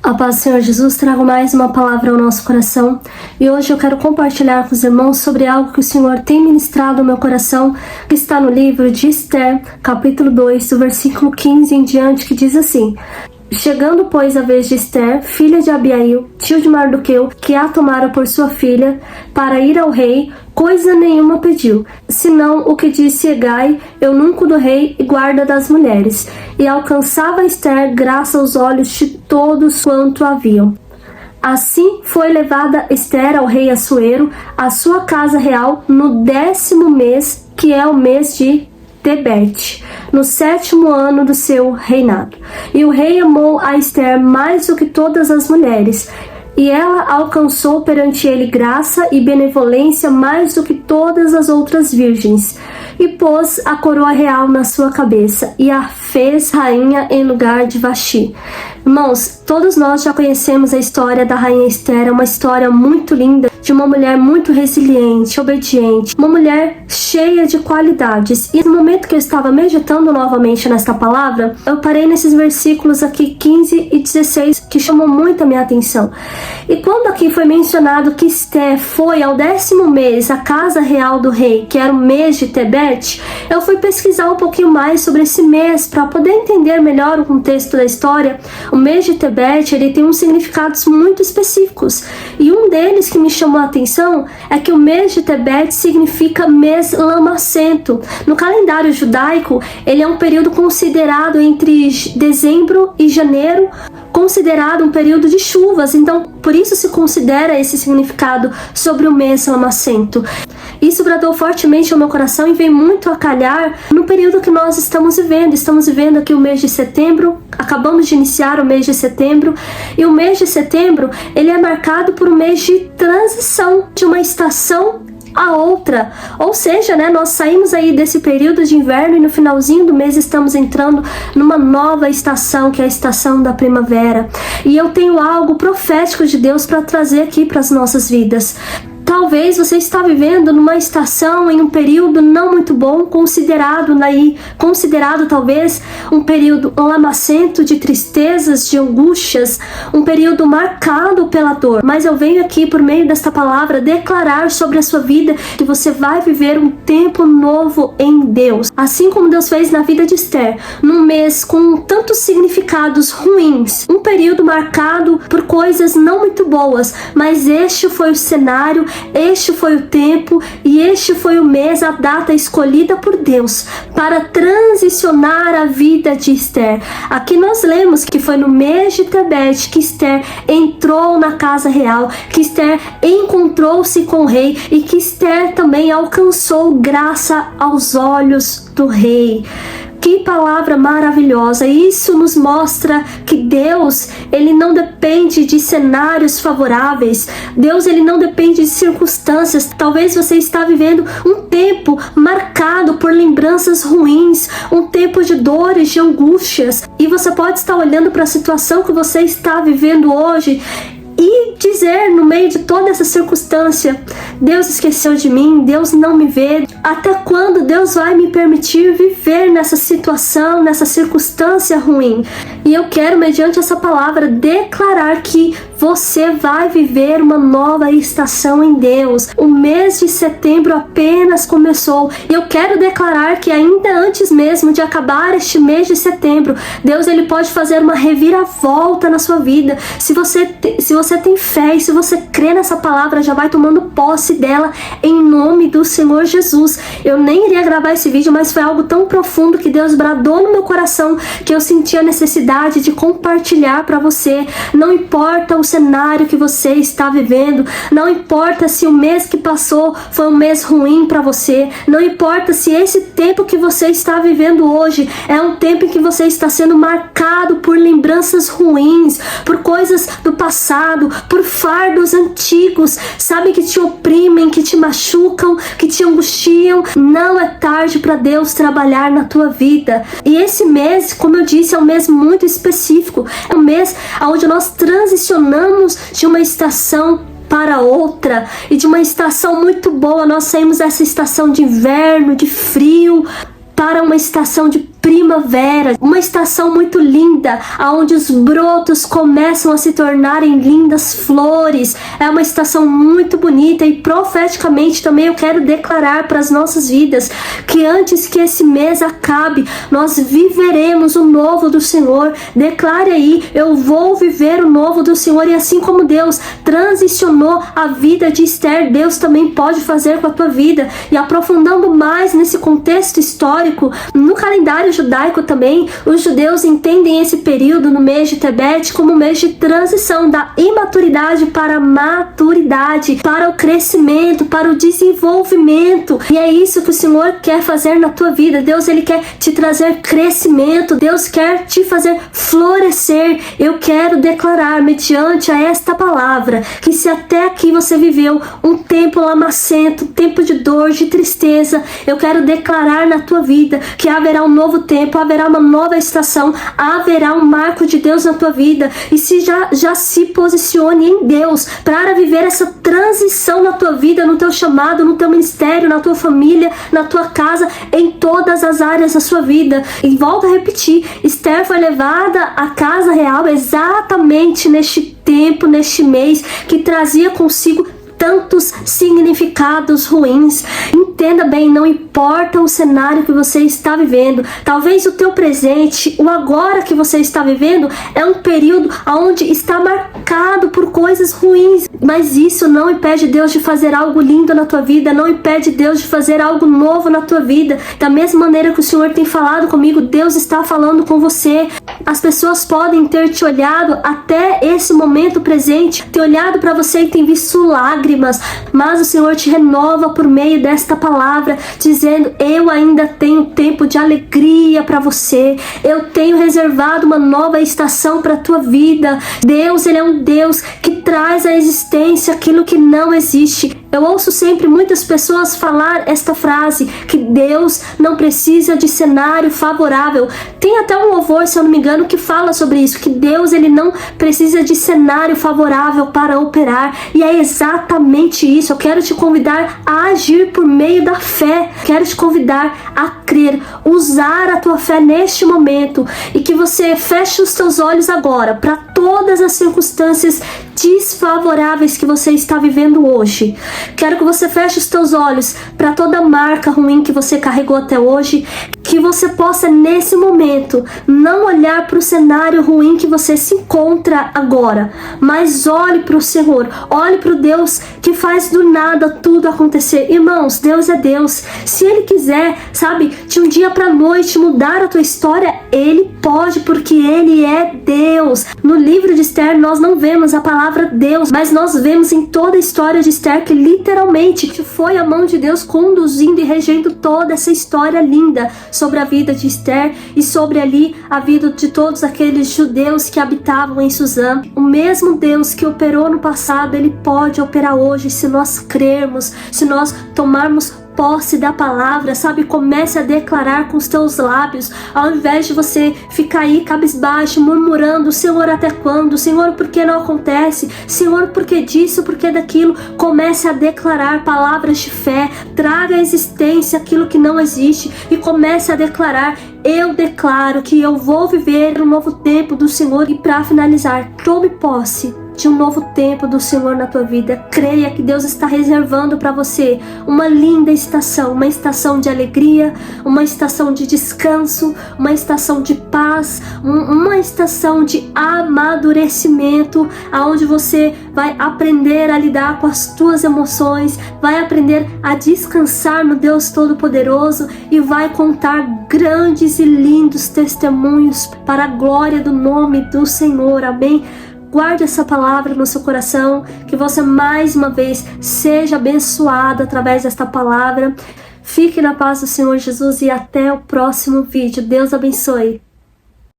A paz do Senhor Jesus, trago mais uma palavra ao nosso coração e hoje eu quero compartilhar com os irmãos sobre algo que o Senhor tem ministrado ao meu coração, que está no livro de Esther, capítulo 2, do versículo 15 em diante, que diz assim: Chegando, pois, a vez de Esther, filha de Abiail, tio de Mardoqueu, que a tomara por sua filha, para ir ao rei, coisa nenhuma pediu, senão o que disse Hegai, eunuco do rei e guarda das mulheres, e alcançava Esther graça aos olhos de todos quanto a viam. Assim foi levada Esther ao rei Assuero, à sua casa real, no 10º mês, que é o mês de Tebete, no 7º ano do seu reinado. E o rei amou a Esther mais do que todas as mulheres, e ela alcançou perante ele graça e benevolência mais do que todas as outras virgens, e pôs a coroa real na sua cabeça, e a fez rainha em lugar de Vaxi. Irmãos, todos nós já conhecemos a história da rainha Esther, é uma história muito linda, de uma mulher muito resiliente, obediente, uma mulher cheia de qualidades. E no momento que eu estava meditando novamente nesta palavra, eu parei nesses versículos aqui 15 e 16 que chamam muito a minha atenção. E quando aqui foi mencionado que Esther foi ao 10º mês à casa real do rei, que era o mês de Tebete, eu fui pesquisar um pouquinho mais sobre esse mês para poder entender melhor o contexto da história. O mês de Tebete, ele tem uns significados muito específicos, e um deles que me chamou a atenção é que o mês de Tebete significa mês lamacento. No calendário judaico, ele é um período considerado entre dezembro e janeiro, considerado um período de chuvas, então por isso se considera esse significado sobre o mês lamacento. Isso bradou fortemente ao meu coração e vem muito a calhar no período que nós estamos vivendo. Estamos vivendo aqui o mês de setembro, acabamos de iniciar o mês de setembro, e o mês de setembro ele é marcado por um mês de transição de uma estação a outra, ou seja, nós saímos aí desse período de inverno e no finalzinho do mês estamos entrando numa nova estação, que é a estação da primavera. E eu tenho algo profético de Deus para trazer aqui para as nossas vidas. Talvez você está vivendo numa estação, em um período não muito bom, considerado talvez um período lamacento de tristezas, de angústias, um período marcado pela dor. Mas eu venho aqui, por meio desta palavra, declarar sobre a sua vida que você vai viver um tempo novo em Deus. Assim como Deus fez na vida de Esther, num mês com tantos significados ruins, um período marcado por coisas não muito boas, mas este foi o cenário, este foi o tempo e este foi o mês, a data escolhida por Deus para transicionar a vida de Esther. Aqui nós lemos que foi no mês de Tebete que Esther entrou na casa real, que Esther encontrou-se com o rei e que Esther também alcançou graça aos olhos do rei. Que palavra maravilhosa! Isso nos mostra que Deus, ele não depende de cenários favoráveis. Deus, ele não depende de circunstâncias. Talvez você está vivendo um tempo marcado por lembranças ruins, um tempo de dores, de angústias. E você pode estar olhando para a situação que você está vivendo hoje e dizer no meio de toda essa circunstância: Deus esqueceu de mim, Deus não me vê. Até quando Deus vai me permitir viver nessa situação, nessa circunstância ruim? E eu quero, mediante essa palavra, declarar que você vai viver uma nova estação em Deus. O mês de setembro apenas começou. E eu quero declarar que ainda antes mesmo de acabar este mês de setembro, Deus, ele pode fazer uma reviravolta na sua vida. Se você tem fé e se você crê nessa palavra, já vai tomando posse dela em nome do Senhor Jesus. Eu nem iria gravar esse vídeo, mas foi algo tão profundo que Deus bradou no meu coração que eu senti a necessidade de compartilhar para você. Não importa o cenário que você está vivendo, não importa se o mês que passou foi um mês ruim para você, não importa se esse tempo que você está vivendo hoje é um tempo em que você está sendo marcado por lembranças ruins, por coisas do passado, por fardos antigos, sabe, que te oprimem, que te machucam, que te angustiam. Não é tarde para Deus trabalhar na tua vida. E esse mês, como eu disse, é um mês muito específico, é um mês onde nós transicionamos de uma estação para outra, e de uma estação muito boa nós saímos dessa estação de inverno, de frio, para uma estação de primavera, uma estação muito linda, onde os brotos começam a se tornarem lindas flores. É uma estação muito bonita e profeticamente também eu quero declarar para as nossas vidas que antes que esse mês acabe, nós viveremos o novo do Senhor. Declare aí: eu vou viver o novo do Senhor. E assim como Deus transicionou a vida de Esther, Deus também pode fazer com a tua vida. E aprofundando mais nesse contexto histórico, no calendário judaico também, os judeus entendem esse período no mês de Tebete como um mês de transição da imaturidade para a maturidade, para o crescimento, para o desenvolvimento. E é isso que o Senhor quer fazer na tua vida. Deus, ele quer te trazer crescimento. Deus quer te fazer florescer. Eu quero declarar, mediante a esta palavra, que se até aqui você viveu um tempo lamacento, um tempo de dor, de tristeza, eu quero declarar na tua vida que haverá um novo tempo, haverá uma nova estação, haverá um marco de Deus na tua vida. E se já se posicione em Deus para viver essa transição na tua vida, no teu chamado, no teu ministério, na tua família, na tua casa, em todas as áreas da sua vida. E volto a repetir, Esther foi levada à casa real exatamente neste tempo, neste mês, que trazia consigo tantos significados ruins. Entenda bem, não importa o cenário que você está vivendo, talvez o teu presente, o agora que você está vivendo, é um período onde está marcado por coisas ruins, mas isso não impede Deus de fazer algo lindo na tua vida, não impede Deus de fazer algo novo na tua vida. Da mesma maneira que o Senhor tem falado comigo, Deus está falando com você. As pessoas podem ter te olhado até esse momento presente, ter olhado para você e tem visto lágrimas, mas o Senhor te renova por meio desta palavra, dizendo: eu ainda tenho tempo de alegria para você, eu tenho reservado uma nova estação para a tua vida. Deus, ele é um Deus que traz à existência aquilo que não existe. Eu ouço sempre muitas pessoas falar esta frase, que Deus não precisa de cenário favorável. Tem até um louvor, se eu não me engano, que fala sobre isso, que Deus, ele não precisa de cenário favorável para operar. E é exatamente isso. Eu quero te convidar a agir por meio da fé. Quero te convidar a crer, usar a tua fé neste momento, e que você feche os teus olhos agora para todas as circunstâncias desfavoráveis que você está vivendo hoje. Quero que você feche os teus olhos para toda marca ruim que você carregou até hoje, que você possa nesse momento não olhar para o cenário ruim que você se encontra agora, mas olhe para o Senhor, olhe para o Deus que faz do nada tudo acontecer. Irmãos, Deus é Deus. Se Ele quiser, sabe, de um dia para a noite mudar a tua história, Ele pode, porque Ele é Deus. No livro de Esther nós não vemos a palavra Deus, mas nós vemos em toda a história de Esther que literalmente foi a mão de Deus conduzindo e regendo toda essa história linda sobre a vida de Esther e sobre ali a vida de todos aqueles judeus que habitavam em Suzã. O mesmo Deus que operou no passado, Ele pode operar hoje, se nós crermos, se nós tomarmos posse da palavra, sabe? Comece a declarar com os teus lábios, ao invés de você ficar aí cabisbaixo, murmurando: Senhor, até quando? Senhor, por que não acontece? Senhor, por que disso? Por que daquilo? Comece a declarar palavras de fé, traga à existência aquilo que não existe e comece a declarar: eu declaro que eu vou viver um novo tempo do Senhor. E para finalizar, tome posse de um novo tempo do Senhor na tua vida. Creia que Deus está reservando para você uma linda estação, uma estação de alegria, uma estação de descanso, uma estação de paz, uma estação de amadurecimento, aonde você vai aprender a lidar com as tuas emoções, vai aprender a descansar no Deus Todo-Poderoso e vai contar grandes e lindos testemunhos para a glória do nome do Senhor. Amém? Guarde essa palavra no seu coração, que você mais uma vez seja abençoado através desta palavra. Fique na paz do Senhor Jesus e até o próximo vídeo. Deus abençoe.